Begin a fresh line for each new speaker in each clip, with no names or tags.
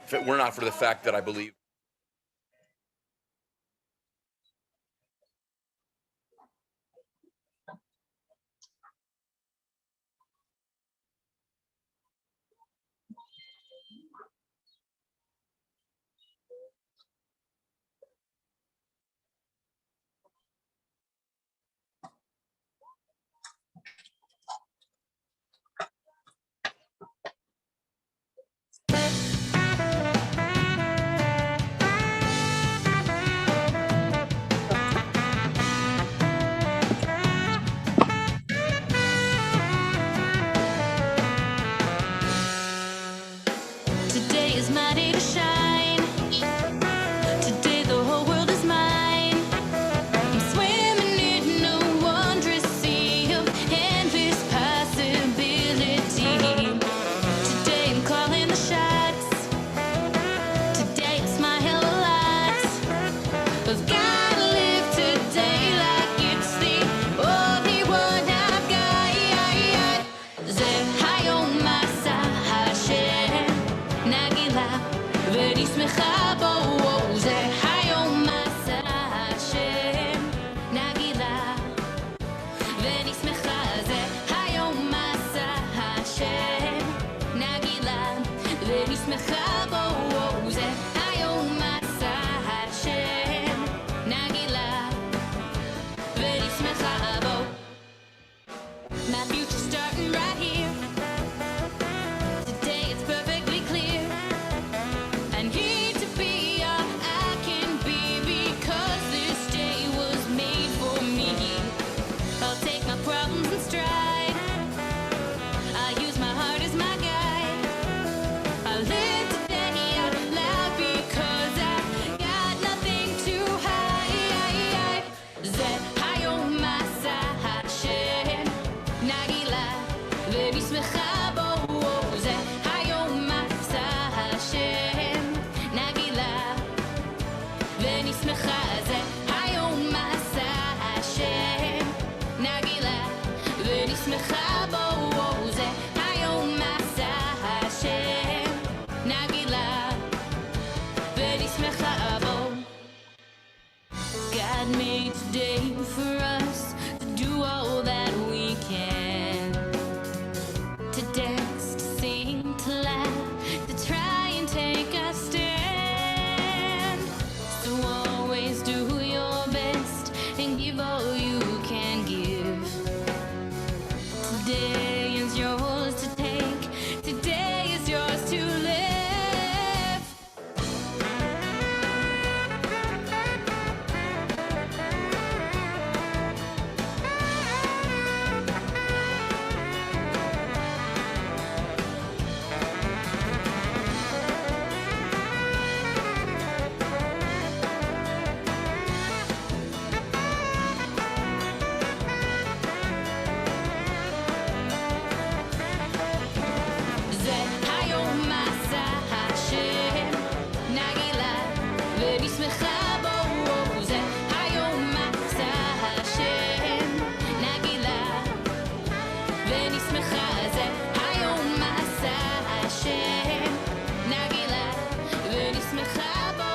if it were not for the fact that I believe.
Today is my day to shine. Today the whole world is mine. I'm swimming in a wondrous sea of endless possibility. Today I'm calling the shots. Today I smile a lot. I've gotta live today like it's the only one I've got. Zehayom Masa Hashem Nagila V'ni smecha bo. Zehayom Masa Hashem Nagila V'ni smecha. Zehayom Masa Hashem Nagila V'ni smecha bo. Zehayom Masa Hashem Nagila V'ni smecha bo. My future's starting right here. Today it's perfectly clear. I need to be all I can be because this day was made for me. I'll take my problems in stride. I'll use my heart as my guide. I'll live today out loud because I got nothing to hide. Zehayom Masa Hashem Nagila V'ni smecha bo. Zehayom Masa Hashem Nagila V'ni smecha. Zehayom Masa Hashem Nagila V'ni smecha bo. Zehayom Masa Hashem Nagila V'ni smecha bo. God made today for us to do all that we can. To dance, to sing, to laugh, to try and take a stand. So always do your best and give all you can give. Today is yours to take. Today is yours to live. Zehayom Masa Hashem Nagila V'ni smecha bo. Zehayom Masa Hashem Nagila V'ni smecha. Zehayom Masa Hashem Nagila V'ni smecha bo.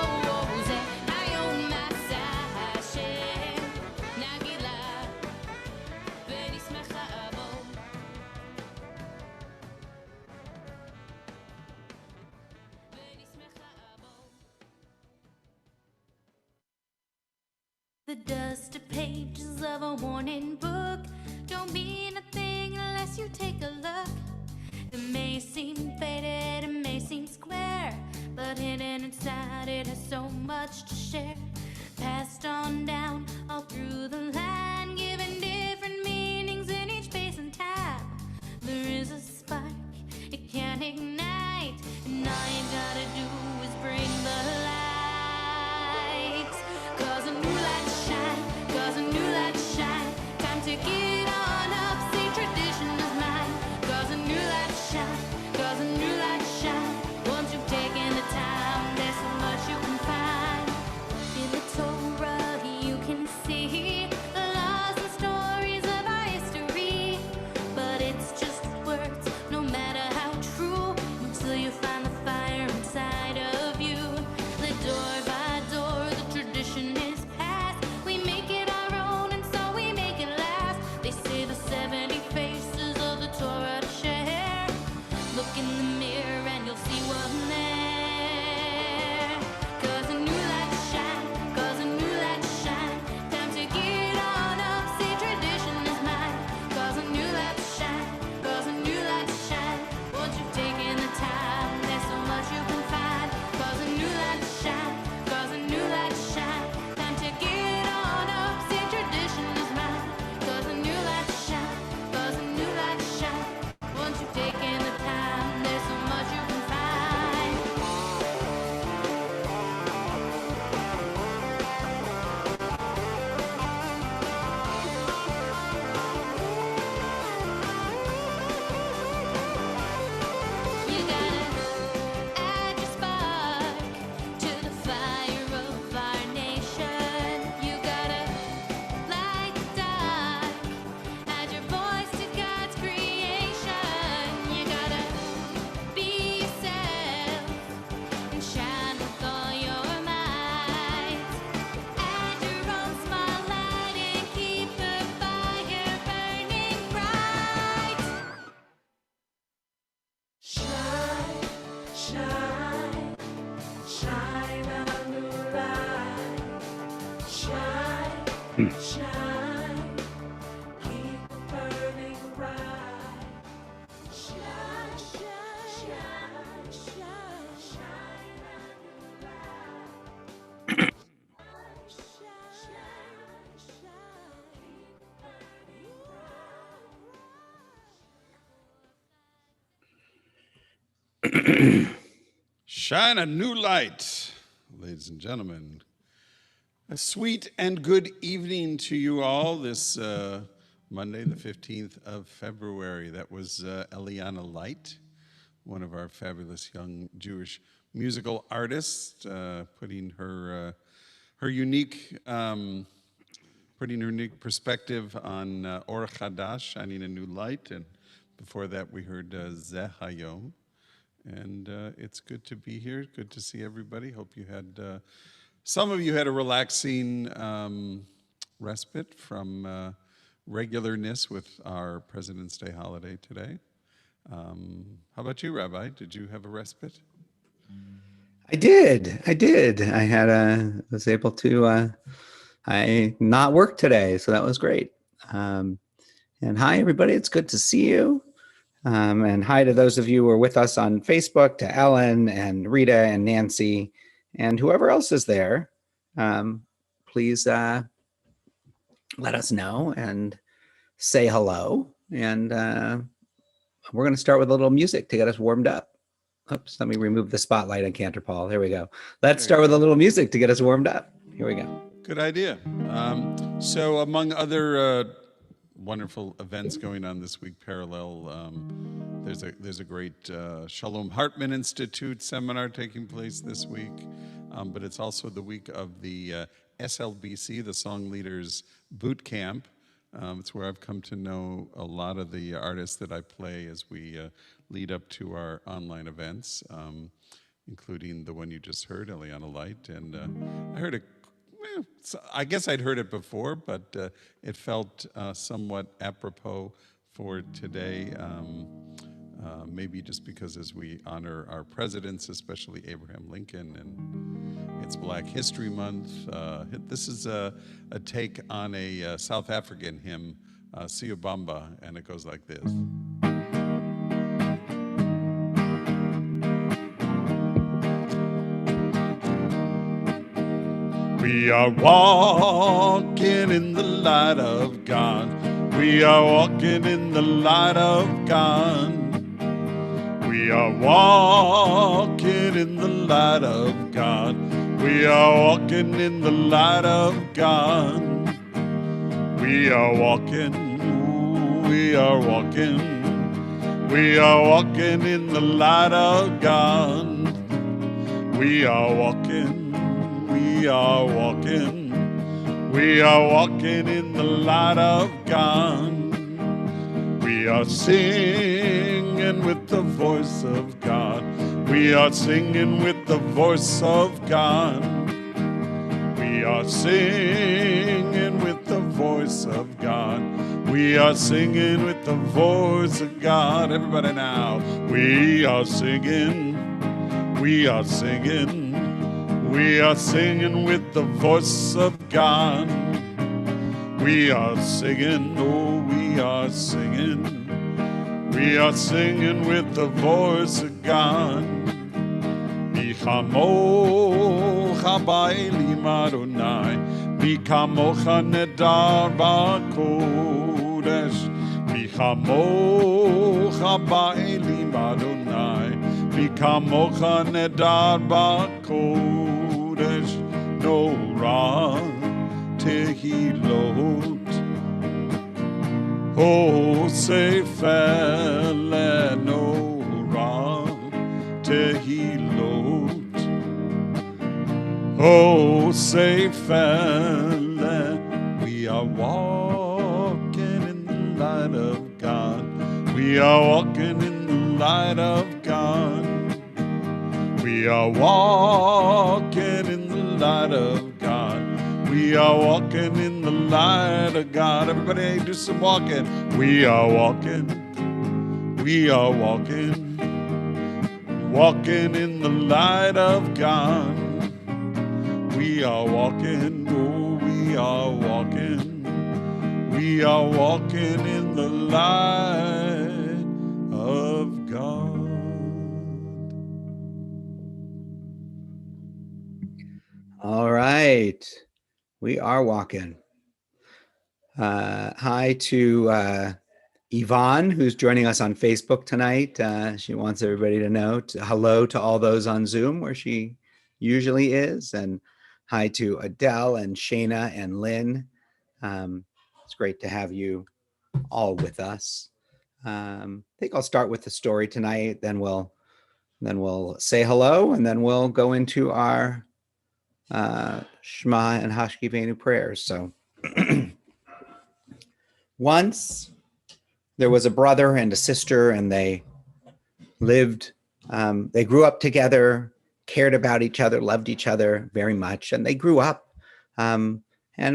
Zehayom Masa Hashem Nagila V'ni smecha bo. V'ni smecha bo. The dusty pages of a worn-in book don't mean a thing unless you take a look. It may seem faded, it may seem square, but hidden inside it has so much to share. Passed on down all through the line, given different meanings in each space and time. There is a spark, it can ignite, and all you gotta do is bring the light. Cause a new light to shine, cause a new light to shine. Time to get on up, see tradition is mine. Cause a new light to shine, cause a new light to shine. Once you've taken the time, there's so much you can find. In the Torah you can see
Shine, keep burning bright. Shine, shine, shine, shine, shine a new light. Shine, shine, keep burning bright.
Shine a new light, ladies and gentlemen. A sweet and good evening to you all this Monday, the 15th of February. That was Eliana Light, one of our fabulous young Jewish musical artists, putting her unique perspective on Or Chadash, shining a new light. And before that, we heard Zeh Hayom. And it's good to be here. Good to see everybody. Hope you had, some of you had a relaxing respite from regularness with our President's Day holiday today. How about you, Rabbi? Did you have a respite?
I did. I was able to not work today, so that was great. And hi, everybody. It's good to see you. And hi to those of you who are with us on Facebook, to Ellen and Rita and Nancy and whoever else is there. Please let us know and say hello. And we're going to start with a little music to get us warmed up. Oops, let me remove the spotlight on Cantor Paul. There we go. Let's start with a little music to get us warmed up. Here we go.
Good idea. So among other wonderful events going on this week, parallel, there's a great Shalom Hartman Institute seminar taking place this week, but it's also the week of the SLBC, the Song Leaders Boot Camp. It's where I've come to know a lot of the artists that I play as we lead up to our online events, including the one you just heard, Eliana Light. And I heard I guess I'd heard it before, but it felt somewhat apropos for today, maybe just because as we honor our presidents, especially Abraham Lincoln, and it's Black History Month. This is a take on a South African hymn, Siyubamba, and it goes like this. We are walking in the light of God. We are walking in the light of God. We are walking in the light of God. We are walking in the light of God. We are walking, we are walking. We are walking in the light of God. We are walking. We are walking, we are walking in the light of God. We are singing with the voice of God. We are singing with the voice of God. We are singing with the voice of God. We are singing with the voice of God. Everybody now. We are singing, we are singing. We are singing with the voice of God. We are singing, oh, we are singing. We are singing with the voice of God. Mi chamocha ba'elim Adonai, mi kamocha nedar ba'kodesh. Mi chamocha ba'elim Adonai, mi kamocha nedar ba'kodesh. No ra tehilot, oh sefele no ra tehilot, oh sefele. We are walking in the light of God. We are walking in the light of God. We are walking in the light of God. We are walking in the light of God. Everybody do some walking. We are walking. We are walking. Walking in the light of God. We are walking. Oh, we we are walking in the light of God.
All right. We are walking. Hi to Yvonne, who's joining us on Facebook tonight. She wants everybody to know hello to all those on Zoom where she usually is. And hi to Adele and Shayna and Lynn. It's great to have you all with us. I think I'll start with the story tonight, then we'll say hello, and then we'll go into our Shema and Hashkivenu prayers. So once there was a brother and a sister, and they lived, they grew up together, cared about each other, loved each other very much, and they grew up. And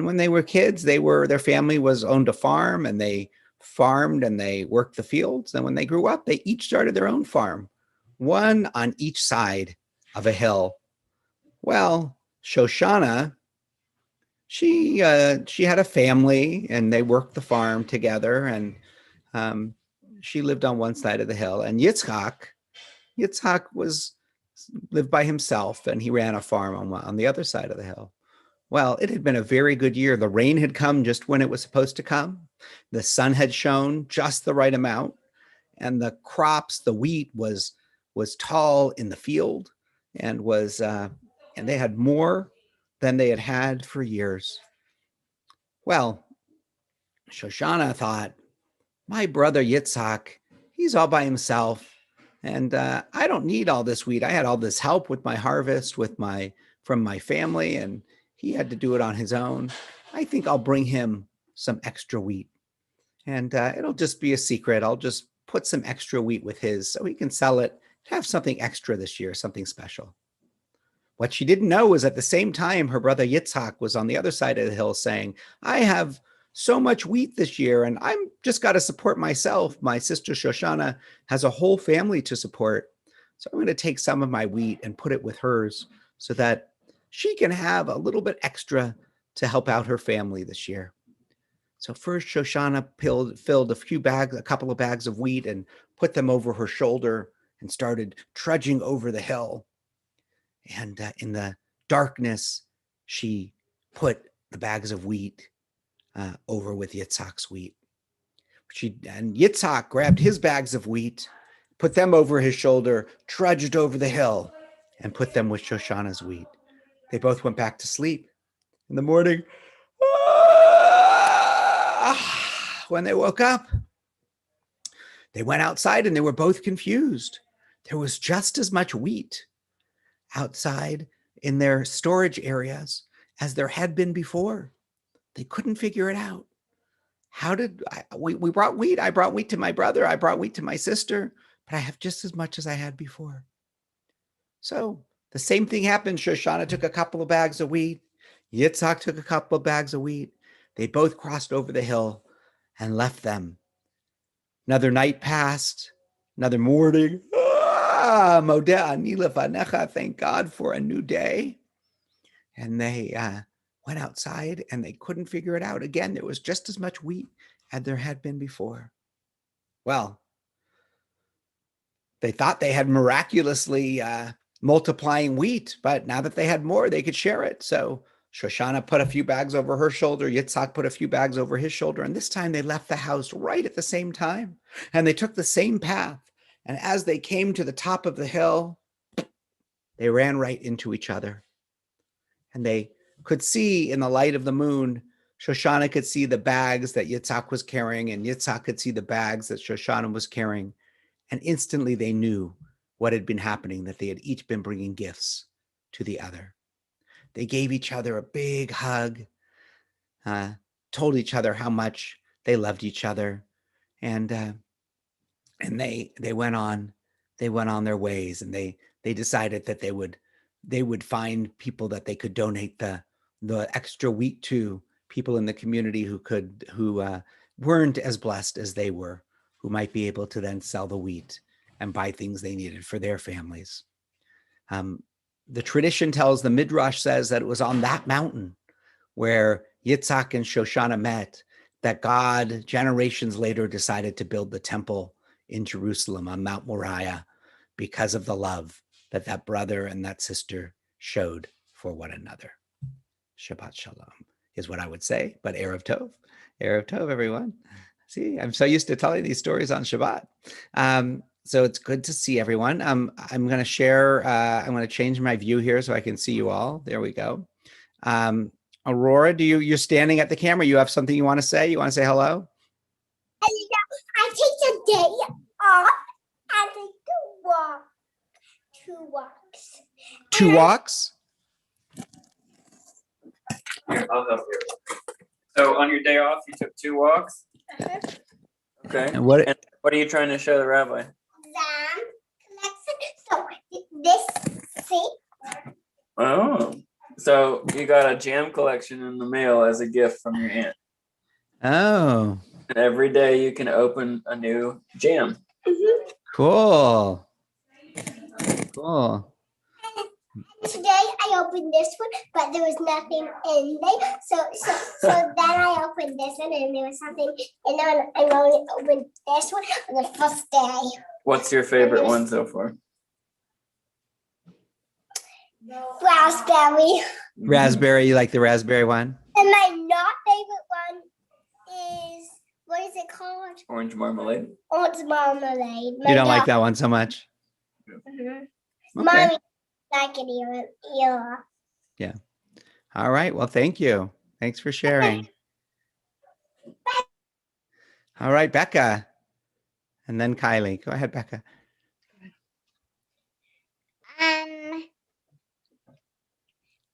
when they were kids, their family owned a farm, and they farmed and they worked the fields. And when they grew up, they each started their own farm, one on each side of a hill. Well, Shoshana, she had a family, and they worked the farm together, and she lived on one side of the hill. And Yitzhak lived by himself, and he ran a farm on the other side of the hill. Well, it had been a very good year. The rain had come just when it was supposed to come. The sun had shone just the right amount, and the crops, the wheat was tall in the field, and they had more than they had had for years. Well, Shoshana thought, my brother Yitzhak, he's all by himself, and I don't need all this wheat. I had all this help with my harvest from my family, and he had to do it on his own. I think I'll bring him some extra wheat, and it'll just be a secret. I'll just put some extra wheat with his so he can sell it, have something extra this year, something special. What she didn't know was at the same time, her brother Yitzhak was on the other side of the hill saying, I have so much wheat this year, and I'm just got to support myself. My sister Shoshana has a whole family to support. So I'm going to take some of my wheat and put it with hers so that she can have a little bit extra to help out her family this year. So first, Shoshana filled a couple of bags of wheat and put them over her shoulder and started trudging over the hill. And in the darkness, she put the bags of wheat over with Yitzhak's wheat. And Yitzhak grabbed his bags of wheat, put them over his shoulder, trudged over the hill, and put them with Shoshana's wheat. They both went back to sleep. In the morning, when they woke up, they went outside and they were both confused. There was just as much wheat outside in their storage areas as there had been before. They couldn't figure it out. We brought wheat. I brought wheat to my brother. I brought wheat to my sister, but I have just as much as I had before. So the same thing happened. Shoshana took a couple of bags of wheat. Yitzhak took a couple of bags of wheat. They both crossed over the hill and left them. Another night passed, another morning. Thank God for a new day. And they went outside and they couldn't figure it out. Again, there was just as much wheat as there had been before. Well, they thought they had miraculously multiplying wheat, but now that they had more, they could share it. So Shoshana put a few bags over her shoulder. Yitzhak put a few bags over his shoulder. And this time they left the house right at the same time. And they took the same path. And as they came to the top of the hill, they ran right into each other. And they could see in the light of the moon, Shoshana could see the bags that Yitzhak was carrying, and Yitzhak could see the bags that Shoshana was carrying. And instantly they knew what had been happening, that they had each been bringing gifts to the other. They gave each other a big hug, told each other how much they loved each other, and they went on their ways, and they decided that they would find people that they could donate the extra wheat to, people in the community who weren't as blessed as they were, who might be able to then sell the wheat and buy things they needed for their families. The tradition tells, the Midrash says, that it was on that mountain where Yitzhak and Shoshana met, that God generations later decided to build the temple in Jerusalem on Mount Moriah because of the love that that brother and that sister showed for one another. Shabbat Shalom is what I would say, but Erev Tov. Erev Tov, everyone. See, I'm so used to telling these stories on Shabbat. So it's good to see everyone. I'm going to share, I'm going to change my view here so I can see you all. There we go. Aurora, you're standing at the camera. You have something you want to say? You want to say hello?
I take the day off and I do walk. 2 walks.
2 walks?
Here, I'll help you. So on your day off, you took 2 walks? Okay.
And what
are you trying to show the rabbi?
Exam collection. So this, see?
Oh. So you got a jam collection in the mail as a gift from your aunt.
Oh,
And every day you can open a new jam.
cool. Cool.
Today I opened this one, but there was nothing in there. So then I opened this one and there was something. And then I only opened this one on the first day.
What's your favorite one so far?
Raspberry.
Raspberry, you like the raspberry one?
And my not favorite one is, what is it called?
Orange marmalade.
Orange marmalade.
You don't like that one so much?
Mm-hmm.
Okay.
Mommy like it either.
Yeah. All right. Well, thank you. Thanks for sharing. All right, Becca. And then Kylie. Go ahead, Becca.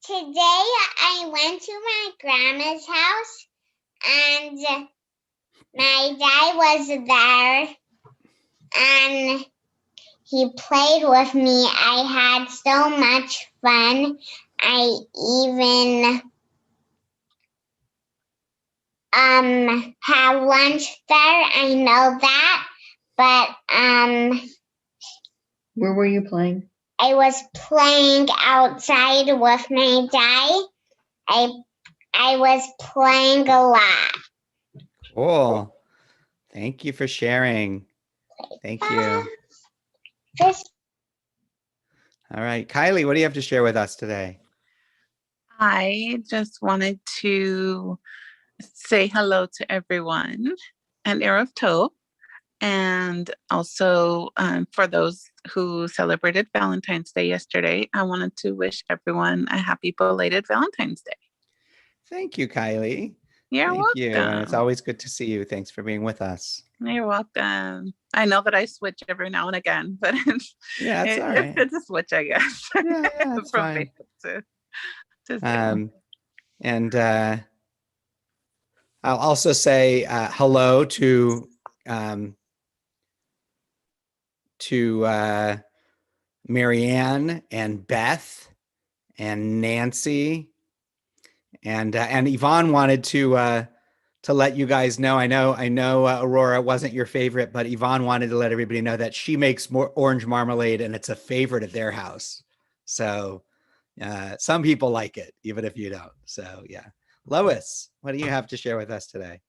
Today I went to my grandma's house and my dad was there and he played with me. I had so much fun. I even had lunch there. I know that, but
Where were you playing?
I was playing outside with my dad. I was playing a lot.
Cool. Thank you for sharing. Thank you. All right, Kylie, what do you have to share with us today?
I just wanted to say hello to everyone and Erev Tov. And also for those who celebrated Valentine's Day yesterday, I wanted to wish everyone a happy belated Valentine's Day.
Thank you, Kylie.
You're
Thank
welcome.
you. And it's always good to see you. Thanks for being with us.
You're welcome. I know that I switch every now and again, but
Yeah, that's all right.
it's a switch, I guess.
Yeah, that's
From
fine.
Facebook to Zoom.
And I'll also say hello to Marianne and Beth and Nancy and Yvonne wanted to let you guys know. I know Aurora wasn't your favorite, but Yvonne wanted to let everybody know that she makes more orange marmalade and it's a favorite at their house. So some people like it, even if you don't. So yeah. Lois, what do you have to share with us today?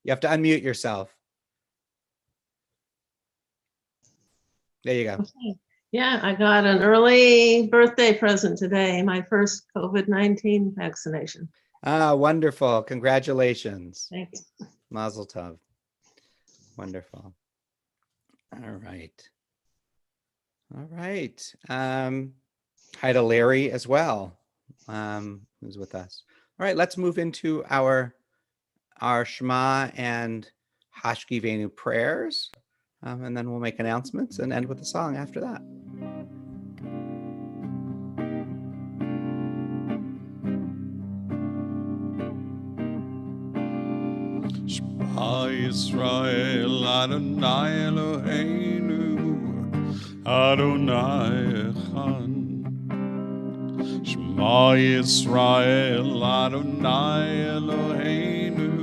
You have to unmute yourself. There you go.
Okay. Yeah, I got an early birthday present today, my first COVID-19 vaccination.
Ah, wonderful. Congratulations.
Thank you.
Mazel tov. Wonderful. All right. All right. Hi to Larry as well, who's with us. All right, let's move into our Shema and Hashkivenu prayers. And then we'll make announcements and end with a song after that.
Shema Yisrael Adonai Eloheinu Adonai Echad. Shema Yisrael Adonai Eloheinu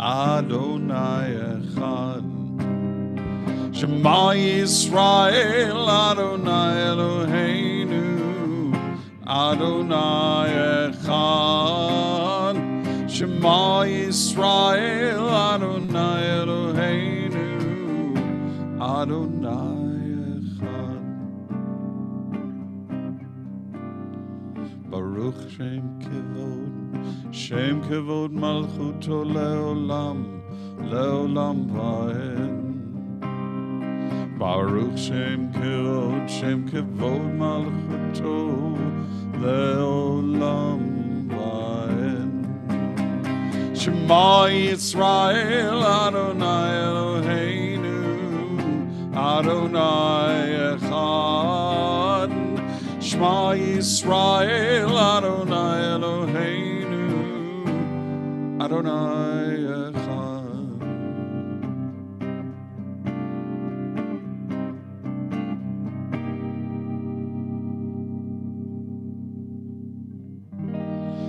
Adonai Echad. Shema Yisrael Adonai Eloheinu Adonai Echad. Shema Yisrael Adonai Eloheinu Adonai Echad. Baruch Shem Kevod Malchuto Leolam Vaed. Baruch Shem Kevod Malchuto Leolam Vaed. Shema Yisrael Adonai Eloheinu Adonai Echad. Shema Yisrael Adonai Eloheinu Adonai Echad.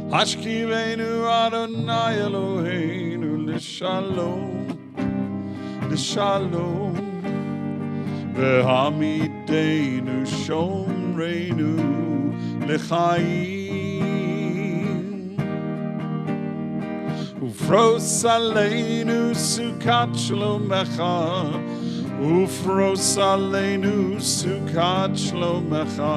Hashkivenu Adonai Eloheinu L'shalom L'shalom V'hamidenu Shomreinu L'chaim Ufros aleinu Sukat Shlomecha Ufros aleinu Sukat Shlomecha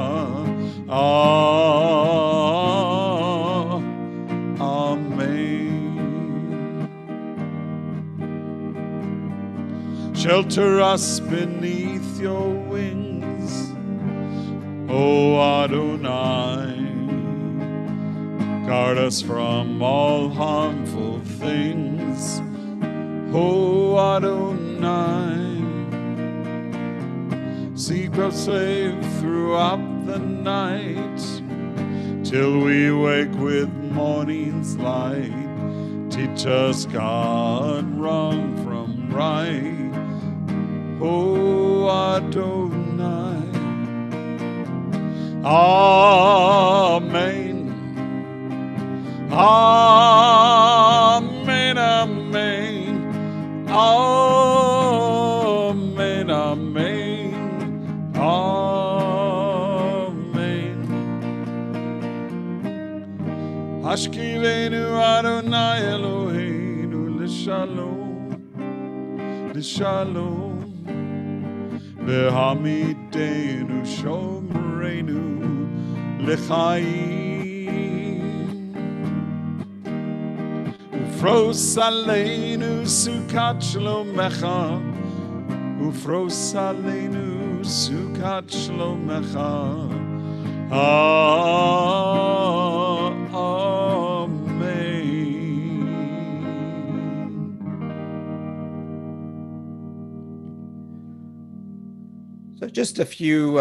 Amen. Shelter us beneath your wings, O Adonai. Guard us from all harmful things, O Adonai. Keep us safe throughout the night, till we wake with morning's light. Teach us, God, wrong from right, O Adonai. Amen. Amen, amen. Amen, amen. Amen. Hashkivenu Adonai Eloheinu L'shalom L'shalom V'hamidenu Shomreinu L'chaim Ufros aleinu Sukat Shlomecha Ufros aleinu Sukat Shlomecha.
So just a few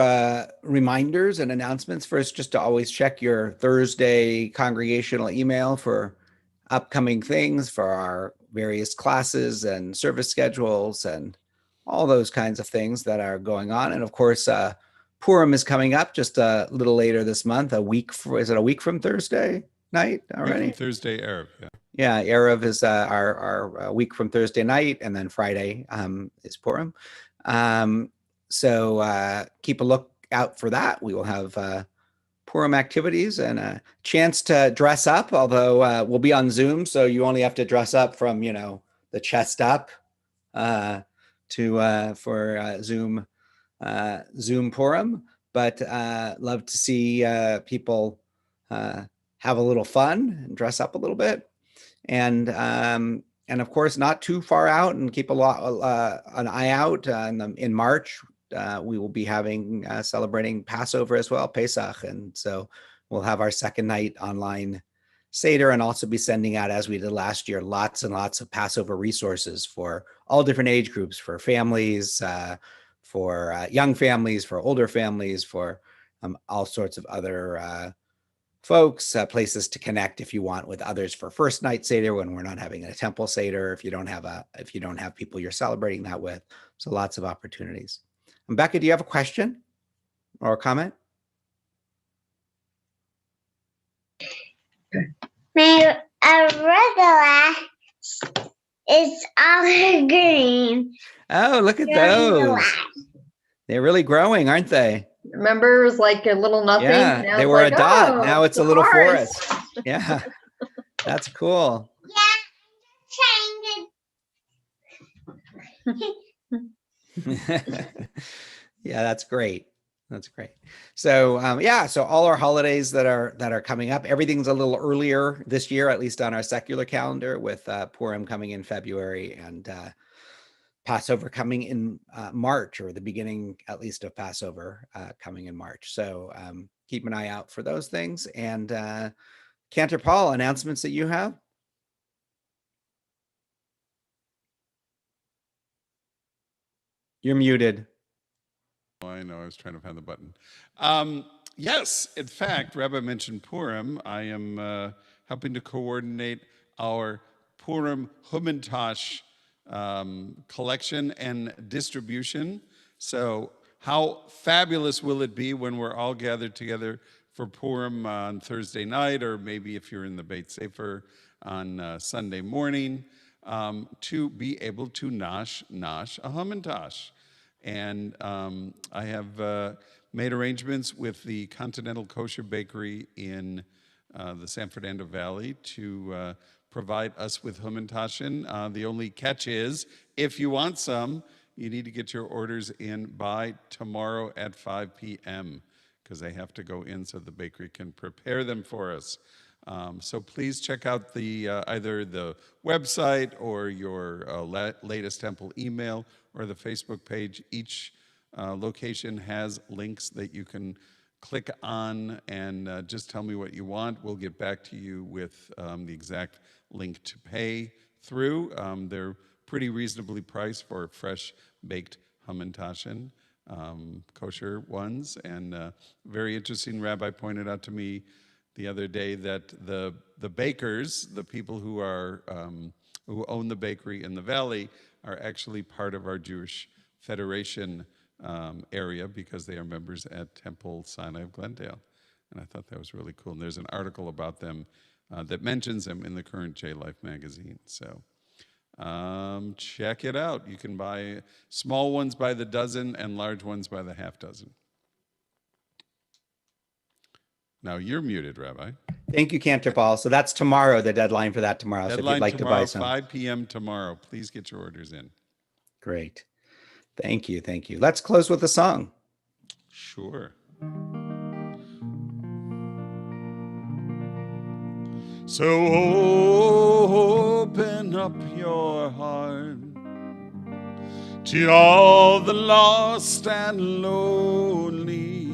reminders and announcements. First, just to always check your Thursday congregational email for upcoming things for our various classes and service schedules and all those kinds of things that are going on. And of course, Purim is coming up just a little later this month, is it a week from Thursday night already?
Thursday Erev, yeah.
Yeah, Erev is our week from Thursday night, and then Friday is Purim. So keep a look out for that. We will have Purim activities and a chance to dress up, although we'll be on Zoom, so you only have to dress up from, the chest up for Zoom Purim. But love to see people have a little fun and dress up a little bit. And of course, not too far out, and keep an eye out in March. We will be having celebrating Passover as well, Pesach, and so we'll have our second night online Seder, and also be sending out, as we did last year, lots and lots of Passover resources for all different age groups, for families, for young families, for older families, for all sorts of other folks, places to connect if you want with others for first night Seder when we're not having a temple Seder, if you don't have people you're celebrating that with. So lots of opportunities. And Becca, do you have a question or a comment?
My arugula is all green.
Oh, look at those. They're really growing, aren't they?
Remember, it was like a little nothing.
Yeah,
now
they
it's
were
like,
a dot.
oh,
Now it's a little forest. Yeah, that's cool.
Yeah,
Yeah, that's great. That's great. So yeah, so all our holidays that are coming up, everything's a little earlier this year, at least on our secular calendar, with Purim coming in February and Passover coming in March, or the beginning at least of Passover coming in March. So keep an eye out for those things. And Cantor Paul, announcements that you have? You're muted.
Oh, I know, I was trying to find the button. Yes, in fact, Rabbi mentioned Purim. I am helping to coordinate our Purim Humintosh collection and distribution. So how fabulous will it be when we're all gathered together for Purim on Thursday night, or maybe if you're in the Beit Sefer on Sunday morning, to be able to nosh a Humintosh. And I have made arrangements with the Continental Kosher Bakery in the San Fernando Valley to provide us with Humintashen. The only catch is, if you want some, you need to get your orders in by tomorrow at 5 p.m. because they have to go in so the bakery can prepare them for us. So please check out the either the website or your latest temple email or the Facebook page. Each location has links that you can click on and just tell me what you want. We'll get back to you with the exact link to pay through. They're pretty reasonably priced for fresh baked Hamantashen, kosher ones. And very interesting, Rabbi pointed out to me the other day that the bakers, the people who are who own the bakery in the valley, are actually part of our Jewish Federation area because they are members at Temple Sinai of Glendale. And I thought that was really cool. And there's an article about them that mentions them in the current J-Life magazine. So check it out. You can buy small ones by the dozen and large ones by the half dozen. Now you're muted, Rabbi.
Thank you, Cantor Paul. So that's tomorrow, the deadline for that tomorrow. So if you'd like
tomorrow,
to buy some.
5 p.m. tomorrow. Please get your orders in.
Great. Thank you. Thank you. Let's close with a song.
Sure. So open up your heart to all the lost and lonely.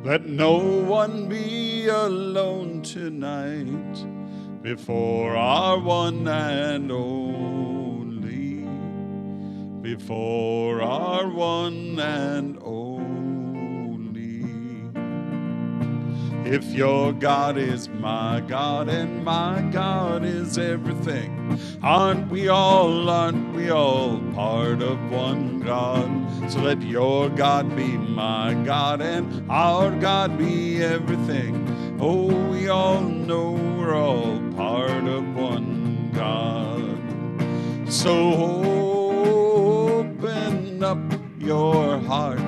Let no one be alone tonight before our one and only, before our one and only. If your God is my God and my God is everything, aren't we all part of one God? So let your God be my God and our God be everything. Oh, we all know we're all part of one God. So open up your heart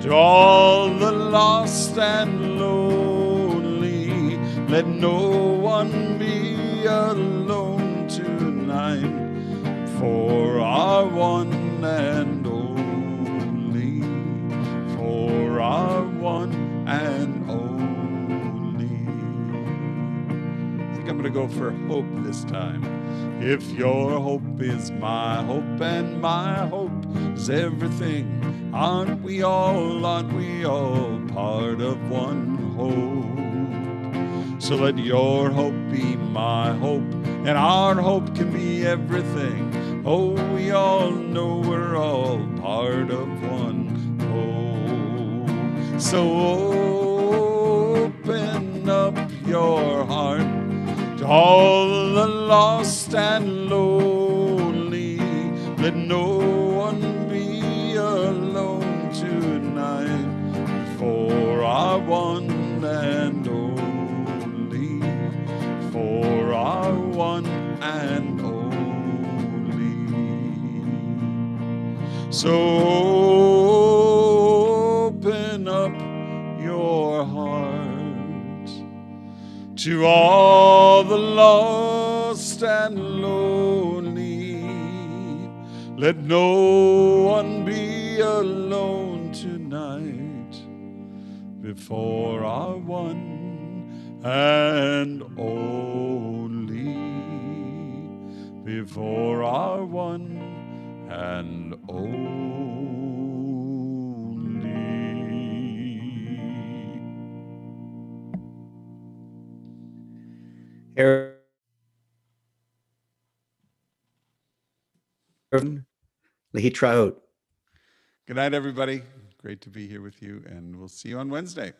to all the lost and lonely. Let no one be alone tonight for our one and only, for our one and only. I think I'm going to go for hope this time. If your hope is my hope and my hope is everything, aren't we all part of one hope? So let your hope be my hope and our hope can be everything. Oh, we all know we're all part of one hope. So open up your heart to all the lost and lonely. Let no one be alone tonight for our one and only, for our one and only. So open up your heart to all the lost and lonely. Let no one be alone tonight before our one and only, before our one and only.
Lehi Traut.
Good night, everybody. Great to be here with you, and we'll see you on Wednesday.